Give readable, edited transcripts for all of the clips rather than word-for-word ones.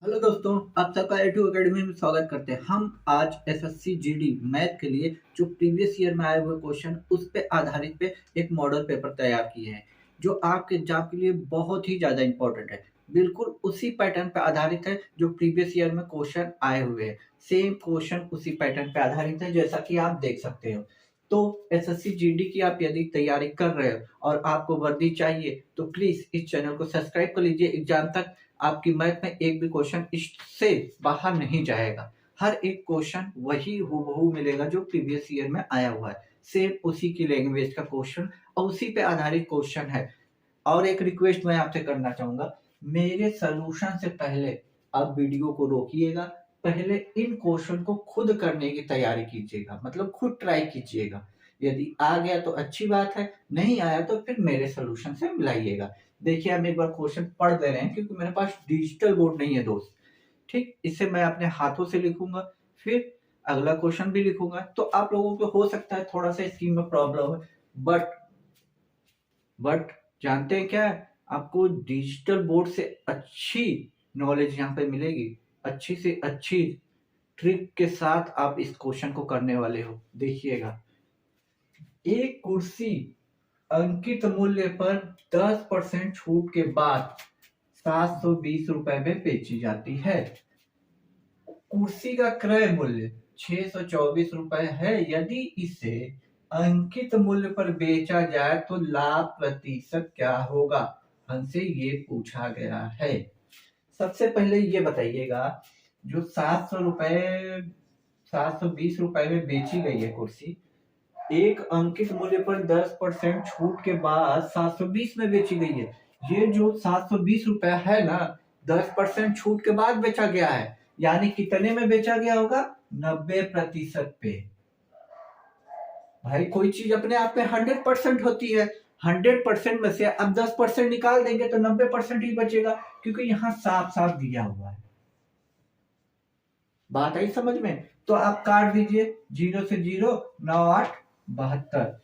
Hello दोस्तों, आप सबका A2 अकेडमी में स्वागत करते हैं। हम आज एसएससी जीडी मैथ के लिए जो प्रीवियस ईयर में आए हुए क्वेश्चन उस पे आधारित पे एक मॉडल पेपर तैयार किए हैं जो आपके एग्जाम के लिए बहुत ही ज़्यादा इम्पोर्टेंट है। बिल्कुल उसी पैटर्न पे आधारित है जो प्रीवियस ईयर में क्वेश्चन आए हुए हैं। सेम क्वेश्चन उसी पैटर्न पे आधारित है जैसा कि आप देख सकते हो। तो एसएससी जीडी की आप यदि तैयारी कर रहे हो और आपको वर्दी चाहिए तो प्लीज़ इस चैनल को सब्सक्राइब कर लीजिए। एग्जाम तक आपकी मैथ में एक भी क्वेश्चन इससे बाहर नहीं जाएगा। हर एक क्वेश्चन वही हूबहू मिलेगा जो प्रीवियस ईयर में आया हुआ है। सेम उसी की लैंग्वेज का क्वेश्चन और उसी पे आधारित क्वेश्चन है। और एक रिक्वेस्ट मैं आपसे करना चाहूंगा, मेरे सॉल्यूशन से पहले आप वीडियो को रोकिएगा। पहले इन क्वेश्चन को खुद करने की तैयारी कीजिएगा, मतलब खुद ट्राई कीजिएगा। यदि आ गया तो अच्छी बात है, नहीं आया तो फिर मेरे सॉल्यूशन से मिलाइएगा। देखिए हम एक बार क्वेश्चन पढ़ दे रहे हैं क्योंकि मेरे पास डिजिटल बोर्ड नहीं है दोस्त। ठीक, इसे मैं अपने हाथों से लिखूंगा, फिर अगला क्वेश्चन भी लिखूंगा। तो आप लोगों को हो सकता है थोड़ा सा स्क्रीन में प्रॉब्लम है, बट जानते हैं क्या, आपको डिजिटल बोर्ड से अच्छी नॉलेज यहाँ पे मिलेगी। अच्छी से अच्छी ट्रिक के साथ आप इस क्वेश्चन को करने वाले हो। देखिएगा, एक कुर्सी अंकित मूल्य पर 10% छूट के बाद 720 रुपए में बेची जाती है। कुर्सी का क्रय मूल्य 624 रुपए है। यदि इसे अंकित मूल्य पर बेचा जाए तो लाभ प्रतिशत क्या होगा, हमसे ये पूछा गया है। सबसे पहले ये बताइएगा, जो 720 रुपए में बेची गई है कुर्सी, एक अंकित मूल्य पर 10% छूट के बाद 720 में बेची गई है। ये जो 720 रुपया है ना, 10% छूट के बाद बेचा गया है, यानी कितने में बेचा गया होगा, 90% पे। भाई कोई चीज अपने आप में 100% होती है। 100% में से अब 10% निकाल देंगे तो 90% ही बचेगा, क्योंकि यहाँ साफ साफ दिया हुआ है। बात आई समझ में? तो आप काट दीजिए, 0 से 0, 9 8 72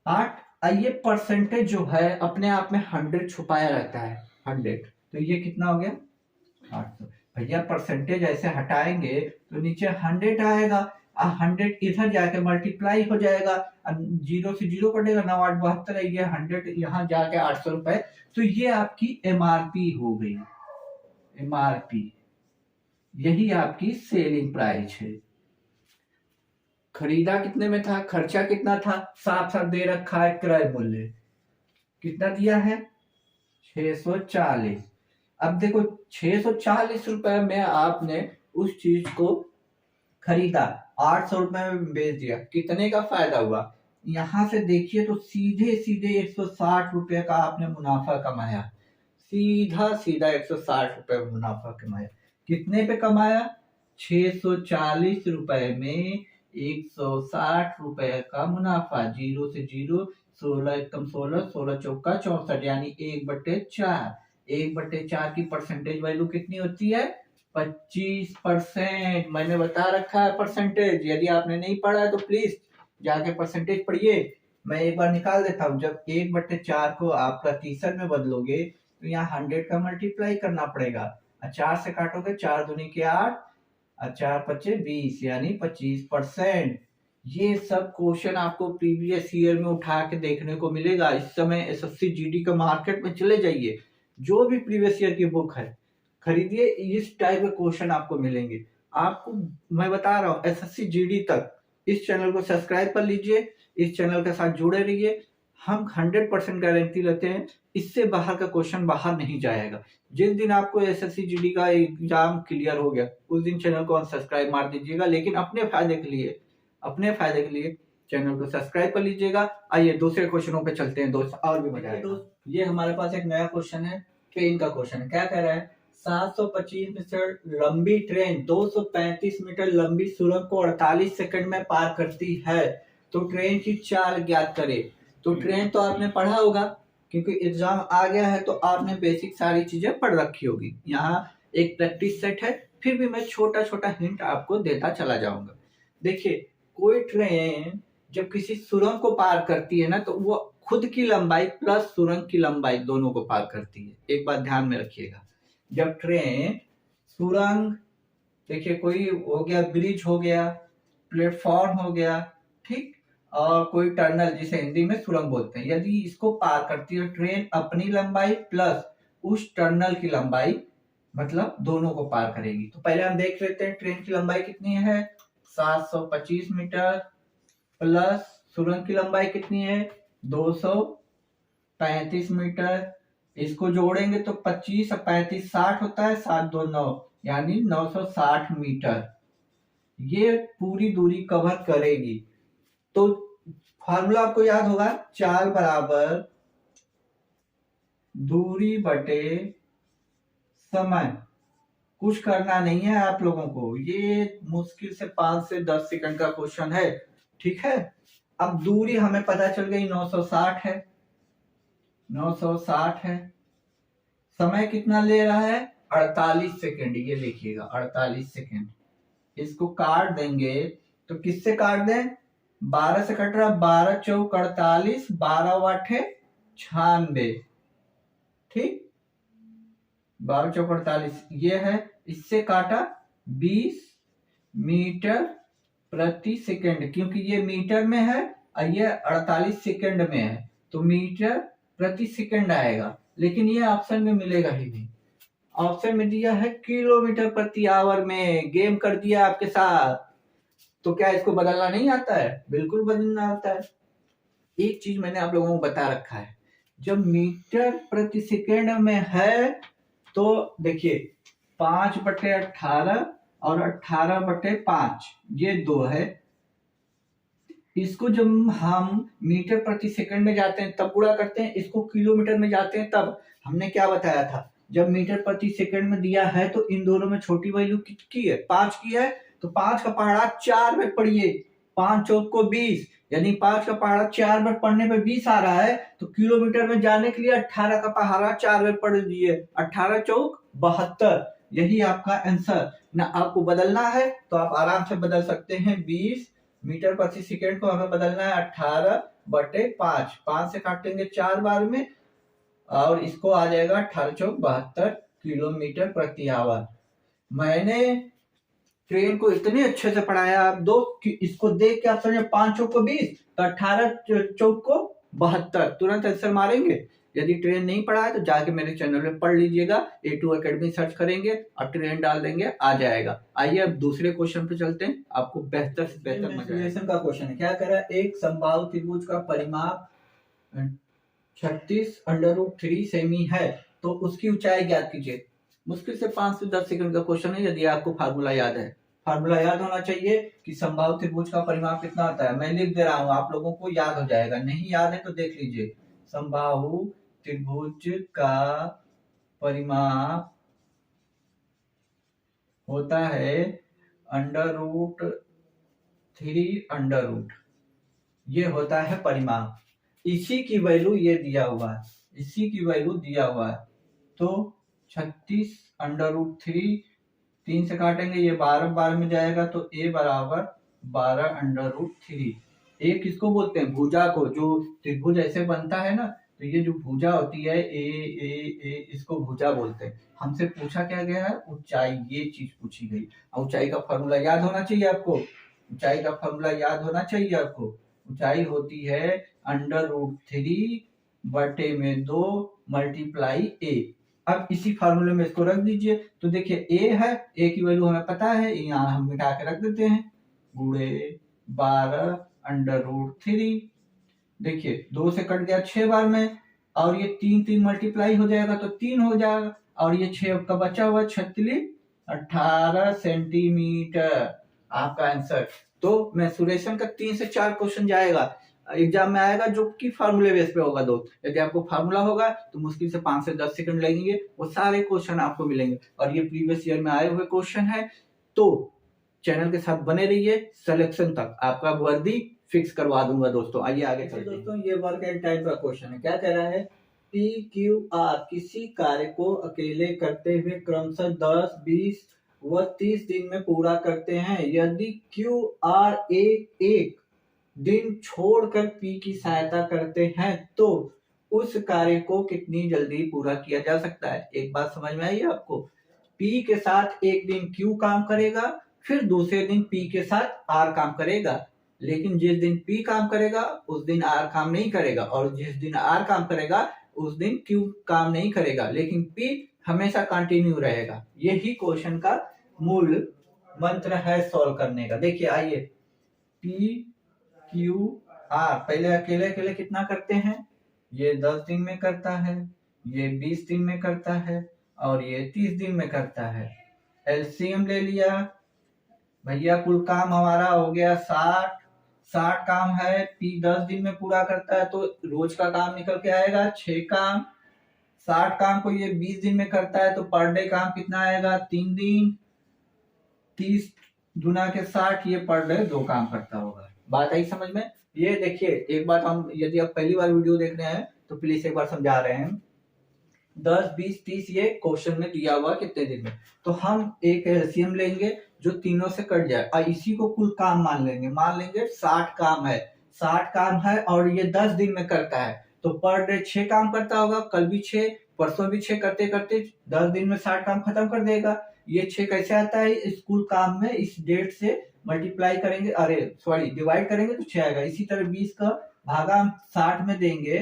8। ये परसेंटेज जो है अपने आप में 100 छुपाया रहता है, 100। तो ये कितना हो गया, 800। भैया परसेंटेज ऐसे हटाएंगे तो नीचे 100 आएगा, 100 इधर जाके मल्टीप्लाई हो जाएगा, 0 से 0 कटेगा, 9 8 72 है, ये 100 यहाँ जाके 800 रुपए। तो ये आपकी एमआरपी हो गई। एमआरपी यही आपकी सेलिंग प्राइस है। खरीदा कितने में था, खर्चा कितना था, साफ साफ दे रखा है। क्रय मूल्य कितना दिया है, 640। अब देखो 640 रुपए में आपने उस चीज को खरीदा, 800 रुपए में बेच दिया, कितने का फायदा हुआ। यहां से देखिए तो सीधे सीधे 160 रुपए का आपने मुनाफा कमाया। सीधा सीधा 160 रुपए मुनाफा कमाया। कितने पे कमाया, 640 रुपए में 160 रुपए का मुनाफा। 0 से 0, 16 एकम 16, 16 चौका 64, यानी 1/4। 1/4 की परसेंटेज वैल्यू कितनी होती है, 25%। मैंने बता रखा है परसेंटेज, यदि आपने नहीं पढ़ा है तो प्लीज जाके परसेंटेज पढ़िए। मैं एक बार निकाल देता हूँ। जब 1/4 को आप प्रतिशत में बदलोगे तो यहाँ 100 का मल्टीप्लाई करना पड़ेगा। 4 से काटोगे, 4 दूनी के 8, 4 पच्चे 20, यानी 25%। ये सब क्वेश्चन आपको प्रीवियस ईयर में उठा के देखने को मिलेगा। इस समय एसएससी जीडी का मार्केट में चले जाइए, जो भी प्रीवियस ईयर की बुक है खरीदिए, इस टाइप के क्वेश्चन आपको मिलेंगे। आपको मैं बता रहा हूँ, एसएससी जीडी तक इस चैनल को सब्सक्राइब कर लीजिए, इस चैनल के साथ जुड़े रहिए। हम 100% गारंटी लेते हैं, इससे बाहर का क्वेश्चन बाहर नहीं जाएगा। जिस दिन आपको एसएससी जीडी का एग्जाम क्लियर हो गया उस दिन चैनल को अनसब्सक्राइब मार दीजिएगा, लेकिन अपने फायदे के लिए, अपने फायदे के लिए चैनल को सब्सक्राइब कर लीजिएगा। आइए दूसरे क्वेश्चनों पे चलते हैं दोस्त, और भी मजा आएगा। दोस्त ये हमारे पास एक नया क्वेश्चन है, ट्रेन का क्वेश्चन है। क्या कह रहा है, 725 मीटर लंबी ट्रेन 235 मीटर लंबी सुरंग को 48 सेकंड में पार करती है, तो ट्रेन की चाल ज्ञात करे। तो ट्रेन तो आपने पढ़ा होगा, क्योंकि एग्जाम आ गया है तो आपने बेसिक सारी चीजें पढ़ रखी होगी। यहाँ एक प्रैक्टिस सेट है, फिर भी मैं छोटा छोटा हिंट आपको देता चला जाऊंगा। देखिए, कोई ट्रेन जब किसी सुरंग को पार करती है ना, तो वो खुद की लंबाई प्लस सुरंग की लंबाई दोनों को पार करती है। एक बात ध्यान में रखिएगा। जब ट्रेन सुरंग, देखिए कोई हो गया ब्रिज हो गया, प्लेटफॉर्म हो गया, ठीक, और कोई टनल जिसे हिंदी में सुरंग बोलते हैं, यदि इसको पार करती है ट्रेन अपनी लंबाई प्लस उस टनल की लंबाई, मतलब दोनों को पार करेगी। तो पहले हम देख लेते हैं ट्रेन की लंबाई कितनी है, 725 मीटर प्लस सुरंग की लंबाई कितनी है, 235 मीटर। इसको जोड़ेंगे तो 25 और 35 60 होता है, 7 2 9, यानी 960 मीटर ये पूरी दूरी कवर करेगी। तो फॉर्मूला आपको याद होगा, 4 बराबर दूरी बटे समय। कुछ करना नहीं है आप लोगों को, ये मुश्किल से 5 से 10 सेकंड का क्वेश्चन है, ठीक है। अब दूरी हमें पता चल गई 960 है, 960 है। समय कितना ले रहा है, 48 सेकंड, ये देखिएगा 48 सेकंड। इसको काट देंगे तो किससे काट दें, 12 से कट रहा, 12 चौक 48, 12 वाटे 96, ठीक, 12 चौक 48 ये है। इससे काटा 20 मीटर प्रति सेकंड, क्योंकि ये मीटर में है और ये 48 सेकंड में है, तो मीटर प्रति सेकंड आएगा, लेकिन ये ऑप्शन में मिलेगा ही नहीं। ऑप्शन में दिया है किलोमीटर प्रति आवर में, गेम कर दिया आपके साथ। तो क्या इसको बदलना नहीं आता है, बिल्कुल बदलना आता है। एक चीज मैंने आप लोगों को बता रखा है, जब मीटर प्रति सेकंड में है तो देखिए 5/18 और 18/5 ये 2 है। इसको जब हम मीटर प्रति सेकंड में जाते हैं तब गुणा करते हैं, इसको किलोमीटर में जाते हैं तब। हमने क्या बताया था, जब मीटर प्रति सेकंड में दिया है तो इन दोनों में छोटी वैल्यू कितनी है, 5 की है, तो 5 का पहाड़ा 4 में पढ़िए, 5 चौक को 20, यानी 5 का पहाड़ा 4 में पढ़ने पे 20 आ रहा है, तो किलोमीटर में जाने के लिए 18 का पहाड़ा 4 में पढ़ दीजिए, 18 चौक 72, यही आपका आंसर। ना आपको बदलना है तो आप आराम से बदल सकते हैं, 20 मीटर प्रति सेकंड को हमें बदलना है 18/5, 5 से काटेंगे 4 बार में, और इसको आ जाएगा 18 चौक 72 किलोमीटर प्रति आवर। मैंने ट्रेन को इतने अच्छे से पढ़ाया आप दो कि इसको देख के आप समझे 5 चौक को 20 तो 18 चौक को 72, तुरंत आंसर मारेंगे। यदि ट्रेन नहीं पढ़ा है तो जाके मेरे चैनल में पढ़ लीजिएगा, A2 अकेडमी सर्च करेंगे और ट्रेन डाल देंगे, आ जाएगा। आइए अब दूसरे क्वेश्चन पे चलते हैं, आपको बेहतर से बेहतर मजा का क्वेश्चन है। क्या कह रहा है, एक समबाहु त्रिभुज का परिमाप 36√3 सेमी है, तो उसकी ऊंचाई ज्ञात कीजिए। मुश्किल से 5 से 10 सेकंड का क्वेश्चन है, यदि आपको फार्मूला याद है। फार्मूला याद होना चाहिए कि समबाहु त्रिभुज का परिमाप कितना होता है। मैं लिख दे रहा हूं, आप लोगों को याद हो जाएगा, नहीं याद है तो देख लीजिए। समबाहु त्रिभुज का परिमाप होता है √3, ये होता है परिमाप। इसी की वैल्यू ये दिया हुआ है, इसी की वैल्यू दिया हुआ है, तो 36√3, 3 से काटेंगे ये 12 में जाएगा, तो a बराबर 12√3। ए किसको बोलते हैं, भुजा को। जो त्रिभुज ऐसे बनता है ना, तो ये जो भुजा होती है ए, इसको भुजा बोलते हैं। हमसे पूछा क्या गया है, ऊंचाई, ये चीज पूछी गई। ऊंचाई का फॉर्मूला याद होना चाहिए आपको, ऊंचाई का फॉर्मूला याद होना चाहिए आपको। ऊंचाई होती है √3/2 मल्टीप्लाई ए। अब इसी फार्मूले में इसको रख दीजिए, तो देखिए ए है, ए की वैल्यू हमें पता है, यहाँ हम मिटा के रख देते हैं, गुणे 12√3। देखिए 2 से कट गया 6 बार में, और ये 3 मल्टीप्लाई हो जाएगा तो 3 हो जाएगा, और ये 6 का बचा हुआ 36, 18 सेंटीमीटर आपका आंसर। तो मेंसुरेशन का 3 से 4 क्वेश्चन जाएगा एग्जाम में आएगा, जो कि फार्मूले बेस पे होगा दोस्त। यदि आपको फार्मूला होगा तो मुश्किल से 5 से 10 सेकंड लगेंगे, वो सारे क्वेश्चन आपको मिलेंगे, और ये प्रीवियस ईयर में आए हुए क्वेश्चन है। तो चैनल के साथ बने रहिए, सिलेक्शन तक आपका वर्दी फिक्स करवा दूंगा दोस्तों। आइए आगे चलते हैं। दोस्तों ये वर्क एंड टाइम का क्वेश्चन है। क्या कह रहा है, PQR किसी कार्य को अकेले करते हुए क्रमशः 10, 20 व 30 दिन में पूरा करते हैं। यदि QR एक दिन छोड़कर P की सहायता करते हैं तो उस कार्य को कितनी जल्दी पूरा किया जा सकता है। एक बात समझ में आई है आपको? P के साथ एक दिन Q काम करेगा, फिर दूसरे दिन P के साथ R काम करेगा, लेकिन जिस दिन P काम करेगा उस दिन R काम नहीं करेगा, और जिस दिन R काम करेगा उस दिन Q काम नहीं करेगा, लेकिन P हमेशा कंटिन्यू रहेगा। यही क्वेश्चन का मूल मंत्र है सॉल्व करने का। देखिए आइए, P Q R पहले अकेले अकेले कितना करते हैं, ये 10 दिन में करता है, ये 20 दिन में करता है, और ये 30 दिन में करता है। एलसीएम ले लिया भैया, कुल काम हमारा हो गया 60 काम है, P 10 दिन में पूरा करता है, तो रोज का काम निकल के आएगा 6 काम। 60 काम को ये 20 दिन में करता है, तो पर डे काम कितना आएगा, 3 दिन। 30 गुना के 60, ये पर डे 2 काम करता होगा। बात आई समझ में? ये देखिए एक बात, हम यदि आप पहली बार वीडियो देख रहे हैं तो प्लीज एक बार समझा रहे हैं। 10, 20, 30 ये क्वेश्चन में दिया हुआ कितने दिन में, तो हम एक एलसीएम लेंगे जो तीनों से कट जाए और इसी को कुल काम मान लेंगे। मान लेंगे 60 काम है, 60 काम है और ये 10 दिन में करता है, तो पर डे 6 काम करता होगा, कल भी 6, परसों भी 6, करते करते 10 दिन में 60 काम खत्म कर देगा। ये 6 कैसे आता है, इस कुल काम में इस डेट से मल्टीप्लाई करेंगे, अरे सॉरी डिवाइड करेंगे तो 6 आएगा। इसी तरह 20 का भागा हम 60 में देंगे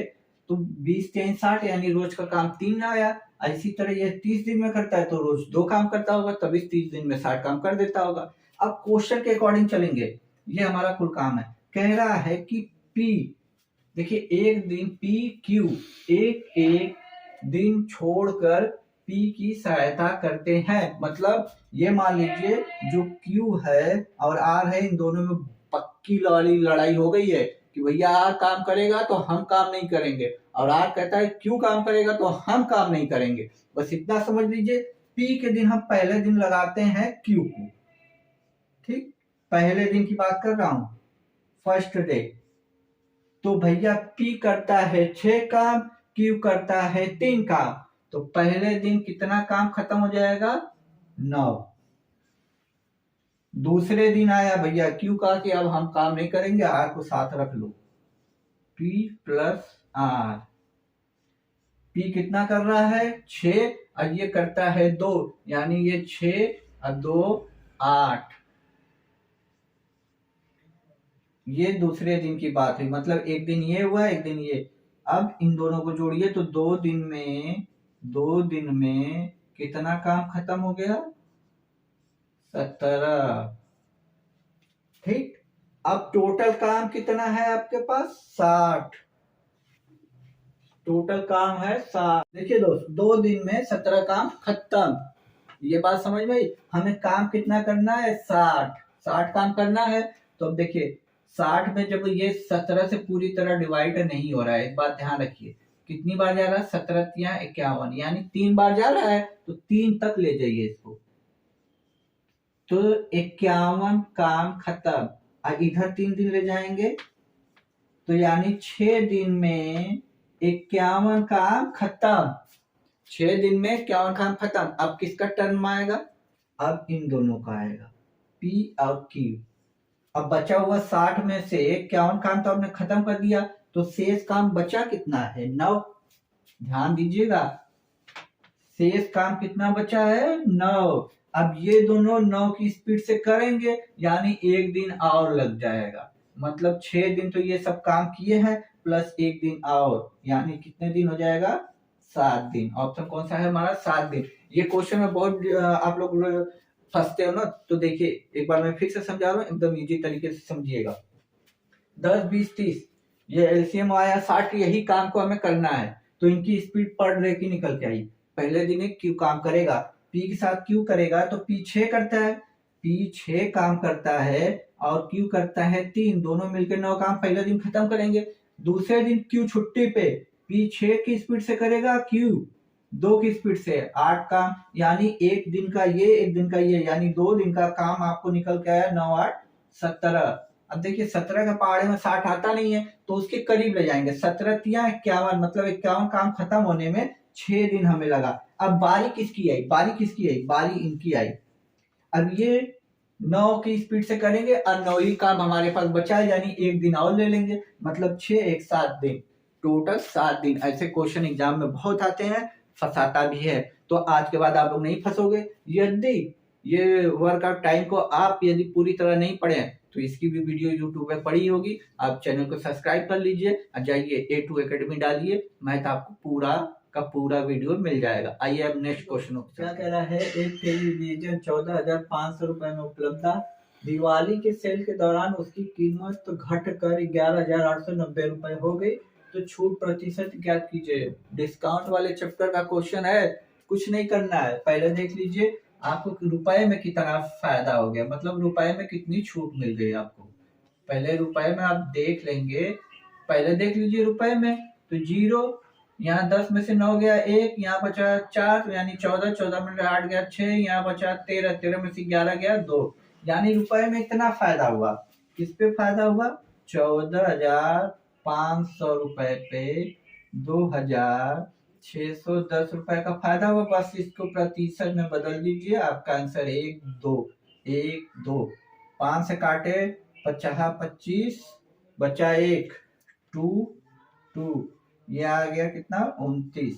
तो 20 3 60, यानी रोज का काम 3 आया। इसी तरह ये 30 दिन में करता है तो रोज 2 काम करता होगा, तभी 30 दिन में 60 काम कर देता होगा। अब क्वेश्चन के अकॉर्डिंग चलेंगे, ये हमारा कुल काम है। कह रहा है कि P, देखिए एक दिन P Q एक एक दिन छोड़कर P की सहायता करते हैं। मतलब ये मान लीजिए जो Q है और R है, इन दोनों में पक्की वाली लड़ाई हो गई है कि भैया R काम करेगा तो हम काम नहीं करेंगे, और R कहता है Q काम करेगा तो हम काम नहीं करेंगे। बस इतना समझ लीजिए। P के दिन हम पहले दिन लगाते हैं Q को, ठीक, पहले दिन की बात कर रहा हूं, फर्स्ट डे। तो भैया P करता है 6 काम, Q करता है 3 काम, तो पहले दिन कितना काम खत्म हो जाएगा, 9। दूसरे दिन आया भैया Q का कि अब हम काम नहीं करेंगे, R को साथ रख लो, P प्लस R। P कितना कर रहा है, 6, और ये करता है 2, यानी ये 6 और 2 8। ये दूसरे दिन की बात है, मतलब एक दिन ये हुआ एक दिन ये। अब इन दोनों को जोड़िए तो 2 दिन में कितना काम खत्म हो गया, 17। ठीक, अब टोटल काम कितना है आपके पास, 60। टोटल काम है 60। देखिए दोस्त, 2 दिन में 17 काम खत्म। ये बात समझ में आई? हमें काम कितना करना है, 60 काम करना है। तो अब देखिए 60 में जब ये 17 से पूरी तरह डिवाइड नहीं हो रहा है, एक बात ध्यान रखिए, कितनी बार जा रहा है, 17 या 51, यानी 3 बार जा रहा है, तो 3 तक ले जाइए इसको, तो 51 काम खत्म। और इधर 3 दिन ले जाएंगे तो यानी 6 दिन में 51 काम खत्म। 6 दिन में 51 काम खत्म। अब किसका टर्न आएगा, अब इन दोनों का आएगा, P और Q। अब बचा हुआ 60 में से 51 काम तो आपने खत्म कर दिया, तो शेष काम बचा कितना है, 9। ध्यान दीजिएगा, शेष काम कितना बचा है, 9। अब ये दोनों 9 की स्पीड से करेंगे, यानी एक दिन और लग जाएगा। मतलब 6 दिन तो ये सब काम किए हैं, प्लस एक दिन और, यानी कितने दिन हो जाएगा, 7 दिन। ऑप्शन कौन सा है हमारा, 7 दिन। ये क्वेश्चन में बहुत आप लोग फंसते हो ना, तो देखिए एक बार मैं फिर से समझा रहा हूँ, एकदम इजी तरीके से समझिएगा। 10, 20, 30 ये एलसीएम आया 60, यही काम को हमें करना है, तो इनकी स्पीड पर डे की निकल के आई। पहले दिन एक Q काम करेगा, P के साथ Q करेगा तो P 6 करता है, P 6 काम करता है और Q करता है 3, दोनों मिलकर 9 काम पहले दिन खत्म करेंगे। दूसरे दिन Q छुट्टी पे, P 6 की स्पीड से करेगा, Q 2 की स्पीड से 8 काम, यानी एक दिन का ये एक दिन का ये, यानी 2 दिन का काम आपको निकल के आया 9 8 17। अब देखिए 17 का पहाड़े में 60 आता नहीं है, तो उसके करीब ले जाएंगे, 17 तिया 51, मतलब 51 काम खत्म होने में 6 दिन हमें लगा। अब बारी किसकी आई, बारी इनकी आई। अब ये 9 की स्पीड से करेंगे और 9 ही काम हमारे पास बचा है, यानी एक दिन और ले लेंगे, मतलब 6 1 7 दिन। टोटल 7 दिन। ऐसे क्वेश्चन एग्जाम में बहुत आते हैं, फंसाता भी है। तो आज के बाद आप लोग नहीं फंसोगे। यदि ये वर्कआउट टाइम को आप यदि पूरी तरह नहीं पढ़े तो इसकी भी वीडियो यूट्यूब पे पड़ी होगी, आप चैनल को सब्सक्राइब कर लीजिए और जाइए A2 एकेडमी डालिए, मैथ आपको पूरा का पूरा वीडियो मिल जाएगा। आइए अब नेक्स्ट क्वेश्चन क्या कह रहा है, एक टेलीविजन 14,500 रुपए में उपलब्ध था। दिवाली के सेल के दौरान उसकी कीमत तो घट कर 11,890 रुपए हो गई, तो छूट प्रतिशत ज्ञात कीजिए। डिस्काउंट वाले चैप्टर का क्वेश्चन है, कुछ नहीं करना है, पहले देख लीजिए आपको रुपए में कितना फायदा हो गया, मतलब रुपए में कितनी छूट मिल गई आपको। पहले रुपए में आप देख लेंगे, पहले देख लीजिए रुपए में तो 0, यहाँ 10 में से 9 गया 1, यहाँ बचा 4, तो यानी 14, 14 में 8 गया 6, यहाँ बचा 13, 13 में से 11 गया 2, यानी रुपए में इतना फायदा हुआ। किस पे फायदा हुआ? 14,500 रुपए पे 2,610 रुपए का फायदा हुआ। बस इसको प्रतिशत में बदल दीजिए, आपका आंसर 1 2 1 2, 5 से काटे 50 25 बचा 1 2 2, ये आ गया कितना 29,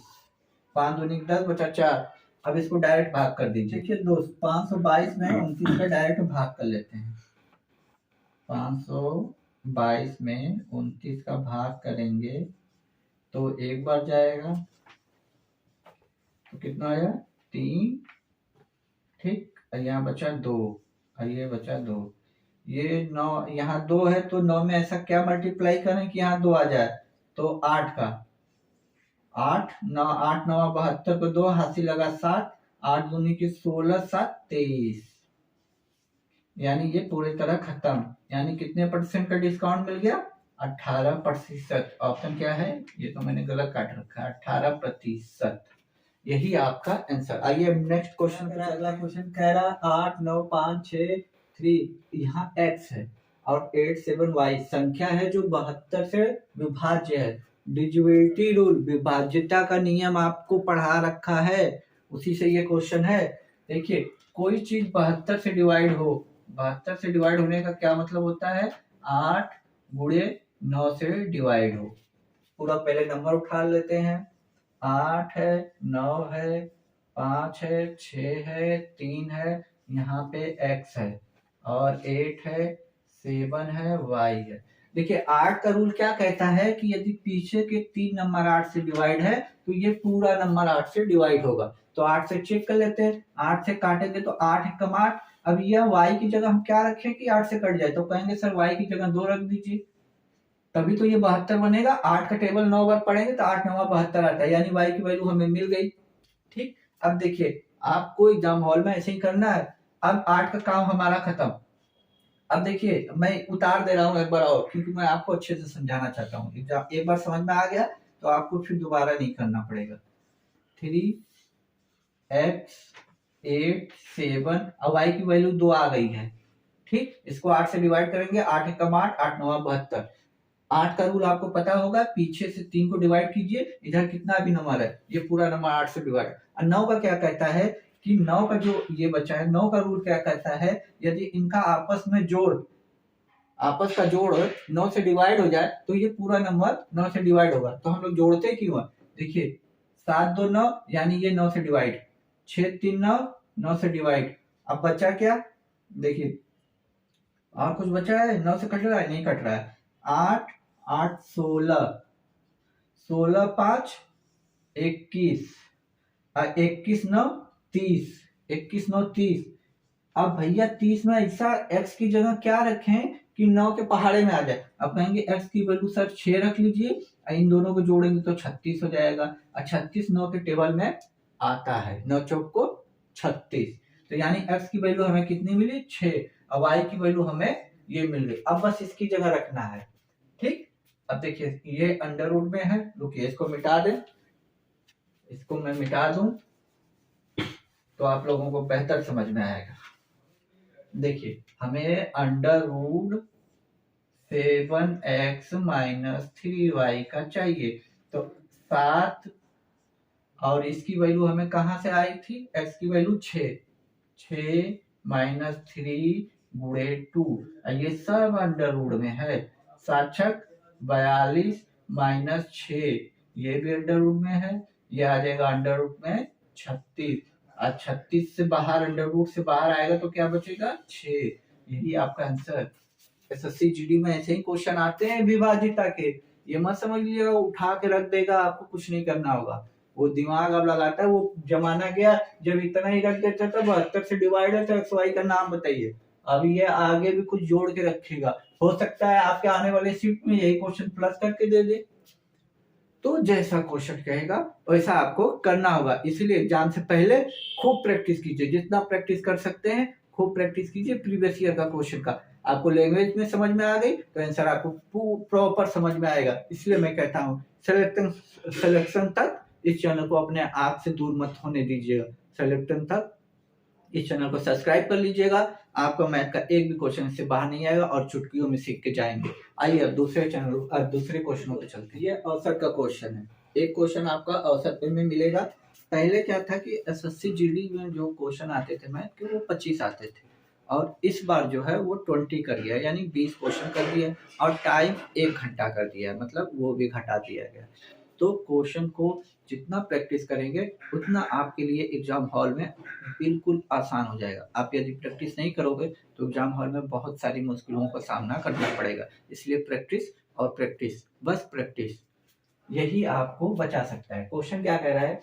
5 दूनी 10 बचा 4। अब इसको डायरेक्ट भाग कर दीजिए। देखिए दोस्त, 522 में 29 का डायरेक्ट भाग कर लेते हैं। 522 में 29 का भाग करेंगे तो एक बार जाएगा तो कितना आया 3, ठीक, और यहाँ बचा 2 और ये बचा 2, ये 9, यहाँ 2 है तो 9 में ऐसा क्या मल्टीप्लाई करें कि यहाँ 2 आ जाए, तो 8 का 8 9 8 9 72 को 2 हाथी लगा 7, 8 दूनी की 16 7 23, यानी ये पूरी तरह खत्म। यानी कितने परसेंट का डिस्काउंट मिल गया? 18%। ऑप्शन क्या है? ये तो मैंने गलत काट रखा है, 18%। यही आपका आंसर। आइए नेक्स्ट क्वेश्चन। अगला क्वेश्चन कह रहा 8 9 5 6 3, यहाँ x है और 8 7 y संख्या है जो 72 से विभाज्य है। डिविजिबिलिटी रूल, विभाज्यता का नियम आपको पढ़ा रखा है, उसी से ये क्वेश्चन है। देखिए कोई चीज 72 से डिवाइड हो, 72 से डिवाइड होने का क्या मतलब होता है? 8 गुणे 9 से डिवाइड हो। पूरा पहले नंबर उठा लेते हैं, 8 है 9 है 5 है 6 है 3 है, यहाँ पे x है और 8 है 7 है y है। देखिए 8 का रूल क्या कहता है कि यदि पीछे के 3 नंबर 8 से डिवाइड है तो ये पूरा नंबर 8 से डिवाइड होगा। तो 8 से चेक कर लेते हैं, 8 से काटेंगे तो 8 एकम 8। अब यह y की जगह हम क्या रखें कि 8 से कट जाए, तो कहेंगे सर y की जगह 2 रख दीजिए, तभी तो ये 72 बनेगा। 8 का टेबल 9 बार पढ़ेंगे तो 8 9 72 आता है, यानी y की वैल्यू हमें मिल गई। ठीक, अब देखिए आपको एग्जाम हॉल में ऐसे ही करना है। अब 8 का काम हमारा खत्म। अब देखिए मैं उतार दे रहा हूँ एक बार और, क्योंकि मैं आपको अच्छे से समझाना चाहता हूँ। एक बार समझ में आ गया तो आपको फिर दोबारा नहीं करना पड़ेगा। 3x 8 7 अब y की वैल्यू 2 आ गई है। ठीक, इसको 8 से डिवाइड करेंगे, 8 एकम 8 8 9 72। 8 का रूल आपको पता होगा, पीछे से 3 को डिवाइड कीजिए, इधर कितना भी नंबर है ये पूरा नंबर 8 से डिवाइड। और 9 का क्या कहता है कि 9 का जो ये बचा है, 9 का रूल क्या कहता है, यदि इनका आपस में जोड़, आपस का जोड़ 9 से डिवाइड हो जाए तो ये पूरा नंबर 9 से डिवाइड होगा। तो हम लोग जोड़ते क्यों है? देखिए 7 2 9, यानी ये 9 से डिवाइड, 6 3 9 9 से डिवाइड। अब बचा क्या? देखिए और कुछ बचा है? 9 से कट रहा है? नहीं कट रहा है। 8 8 16 16 5 21 21 9 30 21 9 30। अब भैया 30 में ऐसा x की जगह क्या रखें कि 9 के पहाड़े में आ जाए। अब कहेंगे x की वैल्यू सर 6 रख लीजिए, इन दोनों को जोड़ेंगे तो 36 हो जाएगा। और 36 9 के टेबल में आता है, 9 चौक को 36, तो यानी x की वैल्यू हमें कितनी मिली? 6, और y की वैल्यू हमें ये मिल गई। अब बस इसकी जगह रखना है। ठीक, अब देखिए ये अंडर रूट में है, रुकिए इसको मिटा दें, इसको मैं मिटा दूं तो आप लोगों को बेहतर समझ में आएगा। देखिए हमें under root 7x minus 3y का चाहिए, तो 7 और इसकी वैल्यू हमें कहां से आई थी? x की वैल्यू 6 माइनस 3 गुणे 2, ये सब अंडर रूट में है। 7 42 -6, ये भी अंडर रूट में है, ये आ जाएगा अंडर रूट में 36, और 36 से बाहर अंडर रूट से बाहर आएगा तो क्या बचेगा 6। यही आपका आंसर। एसएससी जीडी में ऐसे ही क्वेश्चन आते हैं विभाजिता के, ये मत समझ लीजिएगा उठा के रख देगा, आपको कुछ नहीं करना होगा, वो दिमाग अब लगाता है। वो जमाना गया जब इतना ही रख देता था 72 से डिवाइड है तो एक्स वाई का नाम बताइए। अब ये आगे भी कुछ जोड़ के रखेगा, हो सकता है आपके आने वाले शिफ्ट में यही क्वेश्चन प्लस करके दे दे। तो जैसा क्वेश्चन कहेगा वैसा आपको करना होगा, इसलिए एग्जाम से पहले खूब प्रैक्टिस कीजिए, जितना प्रैक्टिस कर सकते हैं खूब प्रैक्टिस कीजिए प्रीवियस ईयर का क्वेश्चन का। आपको लैंग्वेज में समझ में आ गई तो आंसर आपको प्रॉपर समझ में आएगा। इसलिए मैं कहता हूँ सिलेक्शन तक इस चैनल को अपने आप से दूर मत होने दीजिएगा, सिलेक्शन तक इस चैनल को सब्सक्राइब कर लीजिएगा। आपका मैथ का एक भी क्वेश्चन इससे बाहर नहीं आएगा और चुटकियों में सीख के जाएंगे। आइए अब दूसरे क्वेश्चनों पे चलते हैं। ये औसत का क्वेश्चन है, एक क्वेश्चन आपका औसत में मिलेगा। पहले क्या था कि एसएससी जीडी में जो क्वेश्चन आते थे मैथ के वो 25 आते थे, और इस बार जो है वो 20 कर दिया, यानी 20 क्वेश्चन कर दिया, और टाइम 1 घंटा कर दिया, मतलब वो भी घटा दिया गया। तो क्वेश्चन को जितना प्रैक्टिस करेंगे उतना आपके लिए एग्जाम हॉल में बिल्कुल आसान हो जाएगा। आप यदि प्रैक्टिस नहीं करोगे तो एग्जाम हॉल में बहुत सारी मुश्किलों का सामना करना पड़ेगा। इसलिए प्रैक्टिस और प्रैक्टिस, बस प्रैक्टिस, यही आपको बचा सकता है। क्वेश्चन क्या कह रहा है,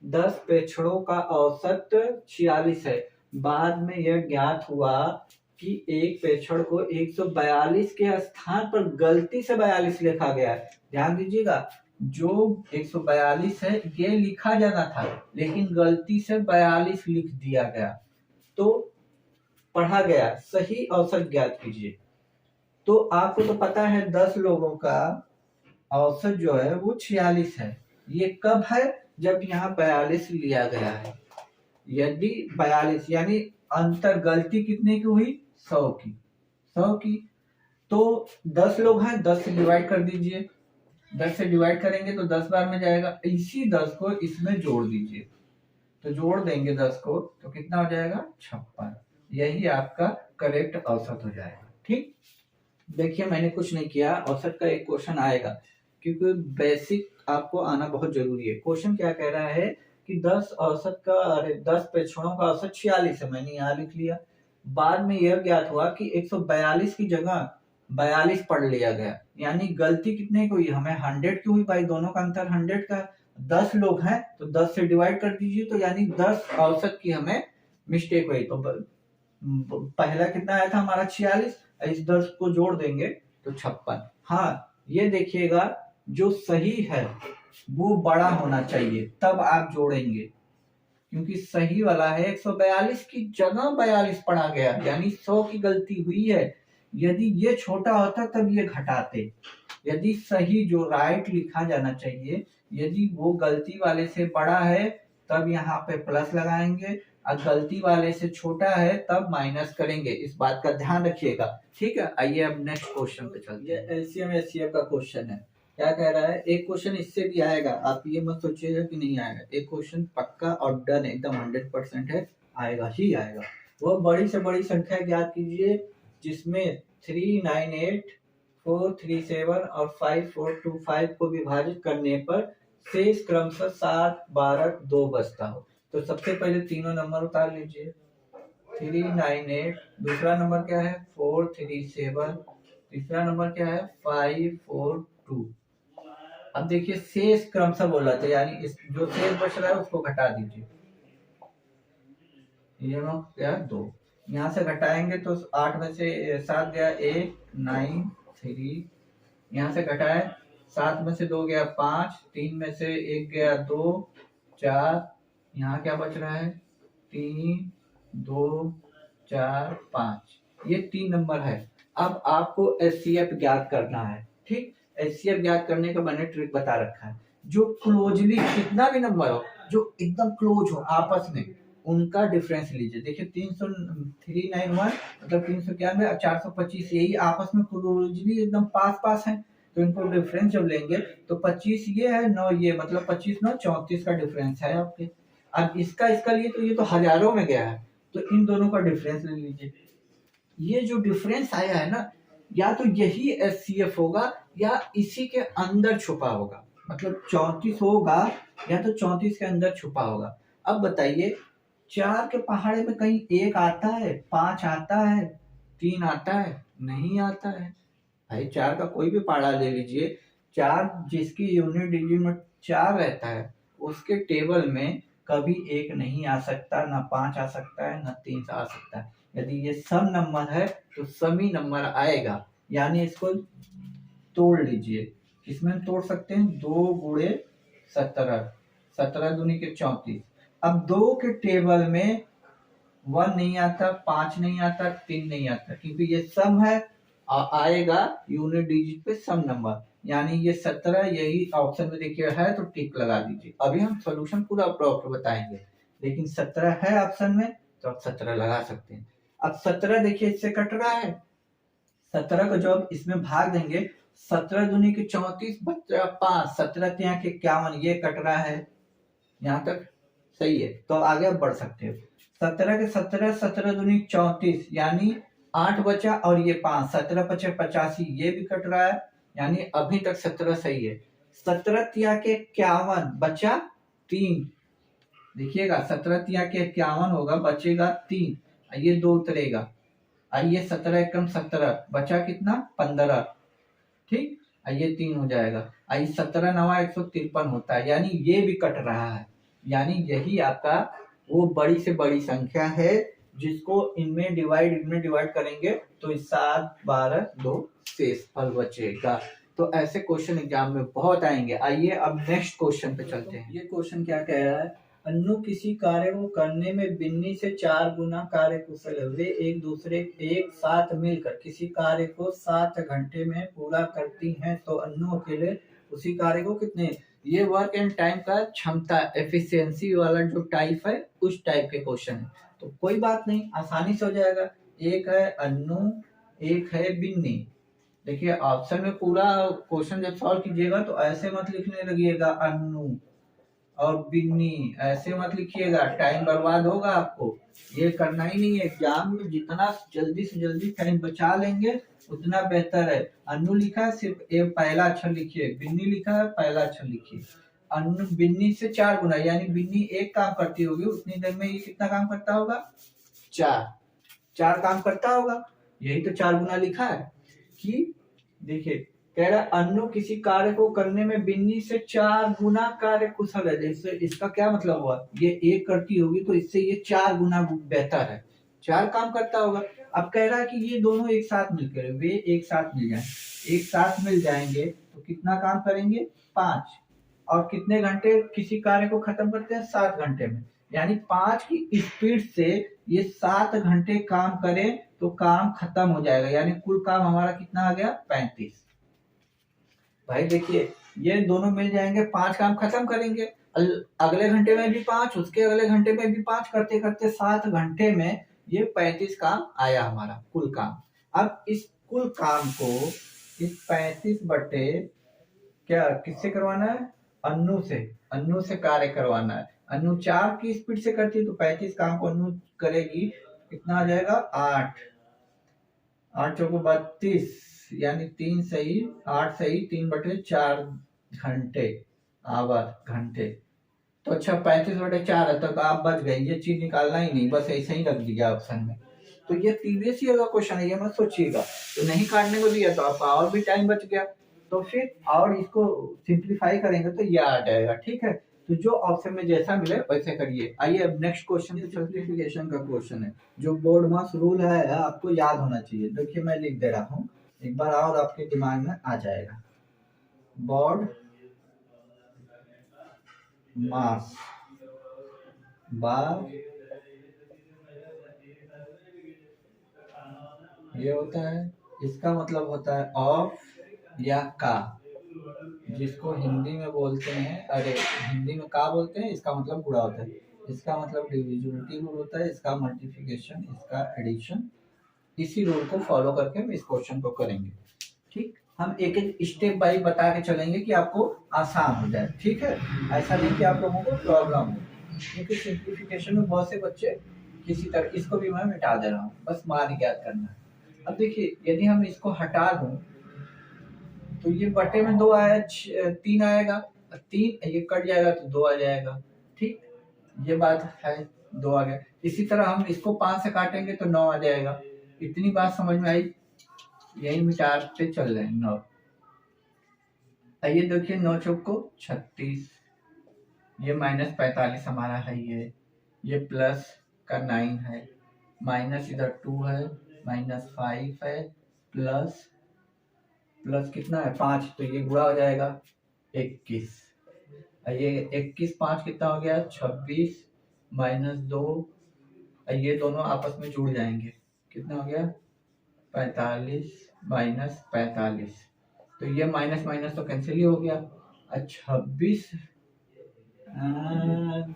10 प्रेक्षणों का औसत 46 है। बाद में यह ज्ञात हुआ कि एक प्रेक्षण को 142 के स्थान पर गलती से 42 लिखा गया है। ध्यान दीजिएगा, जो 142 है ये लिखा जाना था लेकिन गलती से 42 लिख दिया गया, तो पढ़ा गया, सही औसत ज्ञात कीजिए। तो आपको तो पता है 10 लोगों का औसत जो है वो 46 है। ये कब है, जब यहाँ 42 लिया गया है। यदि 42 यानी अंतर गलती कितने की हुई, 100 की, तो 10 लोग हैं, 10 से डिवाइड कर दीजिए, 10 से डिवाइड करेंगे तो 10 बार में जाएगा। इसी 10 को इसमें जोड़ दीजिए, तो जोड़ देंगे 10 को तो कितना हो जाएगा 56। यही आपका करेक्ट औसत हो जाएगा। ठीक, देखिए मैंने कुछ नहीं किया, औसत का एक क्वेश्चन आएगा क्योंकि बेसिक आपको आना बहुत जरूरी है। क्वेश्चन क्या कह रहा है कि 10 प्रेक्षणों का औसत 46 है, मैंने यहाँ लिख लिया। बाद में यह ज्ञात हुआ कि 142 की जगह 42 पढ़ लिया गया, यानी गलती कितने की हुई, हमें 100 की हुई भाई, दोनों का अंतर 100 का। 10 लोग हैं तो 10 से डिवाइड कर दीजिए, तो यानी 10 औसत की हमें मिस्टेक हुई। तो पहला कितना आया था हमारा 46, इस 10 को जोड़ देंगे तो 56। हाँ, ये देखिएगा जो सही है वो बड़ा होना चाहिए, तब आप जोड़ेंगे, क्योंकि सही वाला है 142 की जगह 42 पढ़ा गया, यानी 100 की गलती हुई है। यदि ये छोटा होता तब ये घटाते। यदि सही जो राइट लिखा जाना चाहिए, यदि वो गलती वाले से बड़ा है तब यहाँ पे प्लस लगाएंगे, और गलती वाले से छोटा है तब माइनस करेंगे। इस बात का ध्यान रखिएगा, ठीक है। आइए अब नेक्स्ट क्वेश्चन पे चलते हैं। एलसीएम एचसीएफ का क्वेश्चन है। क्या कह रहा है, एक क्वेश्चन इससे भी आएगा, आप ये मत सोचिएगा कि नहीं आएगा। एक क्वेश्चन पक्का और डन एकदम 100% है, आएगा ही आएगा। वो बड़ी से बड़ी संख्या ज्ञात कीजिए जिसमें 398, 437 और 5425 को विभाजित करने पर शेष क्रमशः 7, 12, 2 बचता हो। तो सबसे पहले तीनों नंबर उतार लीजिए, 398, दूसरा नंबर क्या है 437, तीसरा नंबर क्या है 542। अब देखिए शेष क्रमशः बोला था, यानी इस जो शेष बच रहा है उसको घटा दीजिए। ये क्या 2, यहाँ से घटाएंगे तो 8 में से 7 गया 8, 9, 3, यहाँ से घटाए 7 में से 2 गया 5, 3 में से 1 गया 2, 4, यहाँ क्या बच रहा है 3, 2, 4, 5, ये 3 नंबर है। अब आपको एचसीएफ ज्ञात करना है, ठीक। एचसीएफ ज्ञात करने का मैंने ट्रिक बता रखा है। जो क्लोजली कितना भी नंबर हो, जो एकदम क्लोज हो आपस में, उनका डिफरेंस लीजिए। देखिए 391 मतलब 391 और 425, यही आपस में क्लोजली एकदम पास है, तो इनको डिफरेंस जब लेंगे तो 25 ये है, 9 ये, मतलब 25 9 34 का डिफरेंस है आपके। अब इसका लिए तो ये तो हजारों में गया है, तो इन दोनों का डिफरेंस ले लीजिए। ये जो डिफरेंस आया है ना, या तो यही एचसीएफ होगा या इसी के अंदर छुपा होगा, मतलब 34 होगा या तो 34 के अंदर छुपा होगा। अब बताइए 4 के पहाड़े में कहीं 1 आता है, 5 आता है, 3 आता है? नहीं आता है। भाई 4 का कोई भी पहाड़ा ले लीजिए, 4 जिसकी यूनिट डिजिट में 4 रहता है उसके टेबल में कभी 1 नहीं आ सकता, ना 5 आ सकता है, ना 3 आ सकता है। यदि ये सम नंबर है तो सम ही नंबर आएगा। यानी इसको तोड़ लीजिए। किसमें हम तोड़ सकते हैं? 2 गुणे 17, 17 दूनी के 34। अब 2 के टेबल में 1 नहीं आता, 5 नहीं आता, 3 नहीं आता, क्योंकि ये सम है आएगा यूनिट डिजिट पे सम नंबर, यानी ये 17 यही ऑप्शन में देखिए है तो टिक लगा दीजिए। अभी हम सॉल्यूशन पूरा प्रॉपर बताएंगे, लेकिन 17 है ऑप्शन में तो आप 17 लगा सकते हैं। अब 17 देखिए इससे कट रहा है, 17 को जब इसमें भाग देंगे 17 दूनी के 34 बचा 5, 17 यहाँ के 51, ये कट रहा है, यहाँ तक सही है। तो आगे आप बढ़ सकते हो। 17 के 17, 17 दूनी 34 यानी 8 बचा और ये 5, 17 पचे 85, ये भी कट रहा है, यानी अभी तक 17 सही है। 17 तिया के 51 बचा 3, देखिएगा 17 तिया के 51 होगा, बचेगा 3, ये 2 उतरेगा, आइए 17 एकम 17 बचा कितना 15, ठीक, आइए 3 हो जाएगा, आइए 17 नवा 153 होता है, यानी ये भी कट रहा है। यानी यही आपका वो बड़ी से बड़ी संख्या है जिसको इनमें डिवाइड करेंगे तो 7 12 2 शेष फल बचेगा। तो ऐसे क्वेश्चन एग्जाम में बहुत आएंगे। आइए अब नेक्स्ट क्वेश्चन पे चलते हैं। ये क्वेश्चन क्या कह रहा है? अन्नू किसी कार्य को करने में बिन्नी से 4 गुना कार्य कुशल है। वे एक दूसरे एक साथ मिलकर किसी कार्य को 7 घंटे में पूरा करती हैं, तो अन्नू अकेले उसी कार्य को कितने? ये वर्क एंड टाइम का क्षमता एफिशिएंसी वाला जो टाइप है उस टाइप के क्वेश्चन है, तो कोई बात नहीं, आसानी से हो जाएगा। एक है अन्नू, एक है बिन्नी। देखिए ऑप्शन में पूरा क्वेश्चन जब सॉल्व कीजिएगा तो ऐसे मत लिखने लगिएगा अन्नू और बिन्नी, ऐसे मत लिखिएगा, टाइम बर्बाद होगा आपको, ये करना ही नहीं है। एग्जाम में जितना जल्दी से जल्दी टाइम बचा लेंगे उतना बेहतर है। अन्नू लिखा है सिर्फ एक पहला अक्षर लिखिए, बिन्नी लिखा है पहला अक्षर लिखिए। अन्नू बिन्नी से 4 गुना, यानी बिन्नी एक काम करती होगी उतनी देर में ये कितना काम करता होगा? 4 काम करता होगा, यही तो 4 गुना लिखा है। कि देखिए कह रहा अन्नू किसी कार्य को करने में बिन्नी से 4 गुना कार्य कुशल है। जैसे इसका क्या मतलब हुआ? ये एक करती होगी तो इससे ये 4 गुना बेहतर है, 4 काम करता होगा। अब कह रहा है कि ये दोनों एक साथ मिलकर, वे एक साथ मिल जाए, एक साथ मिल जाएंगे तो कितना काम करेंगे? 5। और कितने घंटे किसी कार्य को खत्म करते हैं? 7 घंटे में। यानी 5 की स्पीड से ये 7 घंटे काम करें तो काम खत्म हो जाएगा, यानी कुल काम हमारा कितना आ गया? 35। भाई देखिए ये दोनों मिल जाएंगे, 5 काम खत्म करेंगे, अगले घंटे में भी 5, उसके अगले घंटे में भी 5, करते करते 7 घंटे में ये 35 काम आया हमारा कुल काम। अब इस कुल काम को इस 35 बटे क्या किससे करवाना है? अन्नू से कार्य करवाना है। अन्नू 4 की स्पीड से करती है तो 35 काम को अन्नू करेगी, कितना आ जाएगा? 8, 8 चौको 32, यानी 3 सही 8 सही 3/4 घंटे, आवर घंटे। तो अच्छा 35/4 है, तो आप बच गए, ये चीज निकालना ही नहीं, बस ऐसे ही रख दिया ऑप्शन में। तो ये प्रीवियस ईयर का क्वेश्चन है, ये मत सोचिएगा। तो नहीं काटने को दिया तो आपका और भी टाइम बच गया, तो फिर और इसको सिंप्लीफाई करेंगे तो ये आ जाएगा, ठीक है। तो जो ऑप्शन में जैसा मिले वैसे करिए। आइए अब नेक्स्ट क्वेश्चन पे सिंप्लीफिकेशन का क्वेश्चन है, जो बोर्ड मास रूल है आपको याद होना चाहिए। देखिए मैं लिख दे रहा हूँ, एक बार और आपके दिमाग में आ जाएगा। बोर्ड मास बार ये होता है, इसका मतलब होता है ऑफ या का, जिसको हिंदी में बोलते हैं, अरे हिंदी में का बोलते हैं, इसका मतलब गुणा होता है, इसका मतलब डिविजिबिलिटी रूल होता है, इसका मल्टीप्लिकेशन, इसका एडिशन। इसी रूल को फॉलो करके हम इस क्वेश्चन को करेंगे, ठीक। हम एक एक स्टेप बाय बता के चलेंगे कि आपको आसान हो जाए, ठीक है। ऐसा नहीं कि आप लोगों को प्रॉब्लम हो, क्योंकि सिंप्लीफिकेशन में बहुत से बच्चे किसी तरह, इसको भी मैं मिटा दे रहा हूँ, बस मान ज्ञात करना है। अब देखिए यदि हम इसको हटा दूं तो ये बटे में 2 आया, 3 आएगा, 3 ये कट जाएगा तो 2 आ जाएगा। ठीक, ये बात है, 2 आ गया। इसी तरह हम इसको 5 से काटेंगे तो 9 आ जाएगा। इतनी बात समझ में आई, यही मिटाते चल रहे हैं 9। आइए देखिए 9 चौको 36, ये माइनस 45 हमारा है, ये प्लस का 9 है, माइनस इधर 2 है, माइनस 5 है, प्लस कितना है 5, तो ये गुणा हो जाएगा 21। ये 21 5 कितना हो गया 26, माइनस 2, ये दोनों आपस में जुड़ जाएंगे, कितना हो गया 45 माइनस 45, तो ये माइनस माइनस तो कैंसिल ही हो गया। 26,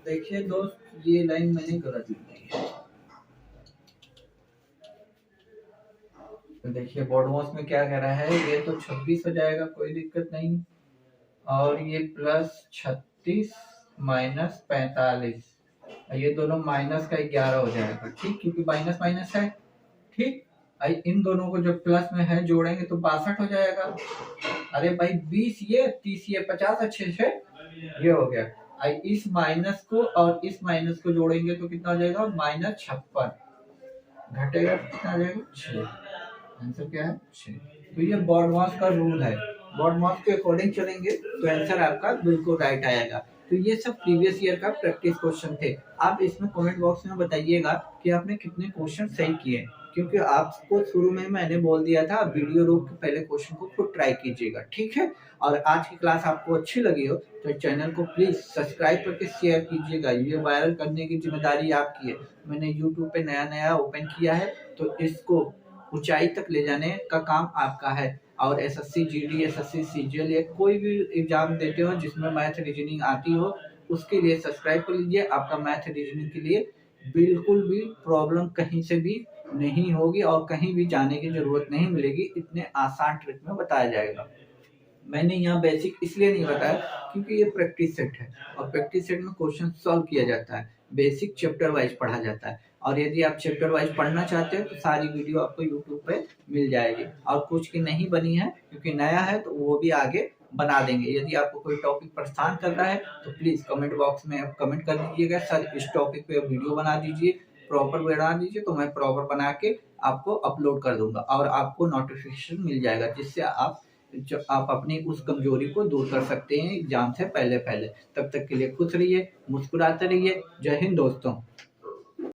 देखिए दोस्त, ये लाइन मैंने गलत लिखी है, तो देखिए बोर्ड मॉस में क्या कह रहा है, ये तो 26 हो जाएगा, कोई दिक्कत नहीं, और ये प्लस 36 माइनस 45, ये दोनों माइनस का 11 हो जाएगा। ठीक, क्योंकि माइनस माइनस है। ठीक, इन दोनों को जो प्लस में है जोड़ेंगे तो 62 हो जाएगा। अरे भाई 20 ये, 30 ये, 50 अच्छे से ये हो गया। इस माइनस को और इस माइनस को जोड़ेंगे तो कितना हो जाएगा माइनस 56, घटेगा कितना आ जाएगा 6, आंसर क्या है 6। तो ये बॉड मास का रूल है, बॉड मास के अकॉर्डिंग चलेंगे तो आंसर आपका बिल्कुल राइट आएगा। तो ये सब प्रीवियस ईयर का प्रैक्टिस क्वेश्चन थे। आप इसमें कमेंट बॉक्स में बताइएगा कि आपने कितने क्वेश्चन सही किए, क्योंकि आपको शुरू में मैंने बोल दिया था वीडियो रोक के पहले क्वेश्चन को खुद ट्राई कीजिएगा, ठीक है। और आज की क्लास आपको अच्छी लगी हो तो चैनल को प्लीज सब्सक्राइब करके शेयर कीजिएगा, ये वायरल करने की जिम्मेदारी आपकी है। मैंने यूट्यूब पे नया नया ओपन किया है, तो इसको ऊंचाई तक ले जाने का काम आपका है। और एसएससी जीडी, एसएससी सीजीएल या कोई भी एग्जाम देते हो जिसमें मैथ रीजनिंग आती हो, उसके लिए सब्सक्राइब कर लीजिए। आपका मैथ रीजनिंग के लिए बिल्कुल भी प्रॉब्लम कहीं से भी नहीं होगी और कहीं भी जाने की जरूरत नहीं मिलेगी, इतने आसान ट्रिक में बताया जाएगा। मैंने यहाँ बेसिक इसलिए नहीं बताया क्योंकि ये प्रैक्टिस सेट है और प्रैक्टिस सेट में क्वेश्चन सॉल्व किया जाता है, बेसिक चैप्टर वाइज पढ़ा जाता है। और यदि आप चैप्टर वाइज पढ़ना चाहते हो तो सारी वीडियो आपको यूट्यूब पे मिल जाएगी। और कुछ की नहीं बनी है क्योंकि नया है तो वो भी आगे बना देंगे। यदि आपको कोई टॉपिक परेशान कर रहा है तो प्लीज कमेंट बॉक्स में आप कमेंट कर दीजिएगा, सर इस टॉपिक पे वीडियो बना दीजिए, प्रॉपर बना दीजिए, तो मैं प्रॉपर बना के आपको अपलोड कर दूंगा और आपको नोटिफिकेशन मिल जाएगा, जिससे आप अपनी उस कमजोरी को दूर कर सकते हैं एग्जाम से पहले। तब तक के लिए खुश रहिए, मुस्कुराते रहिए। जय हिंद दोस्तों।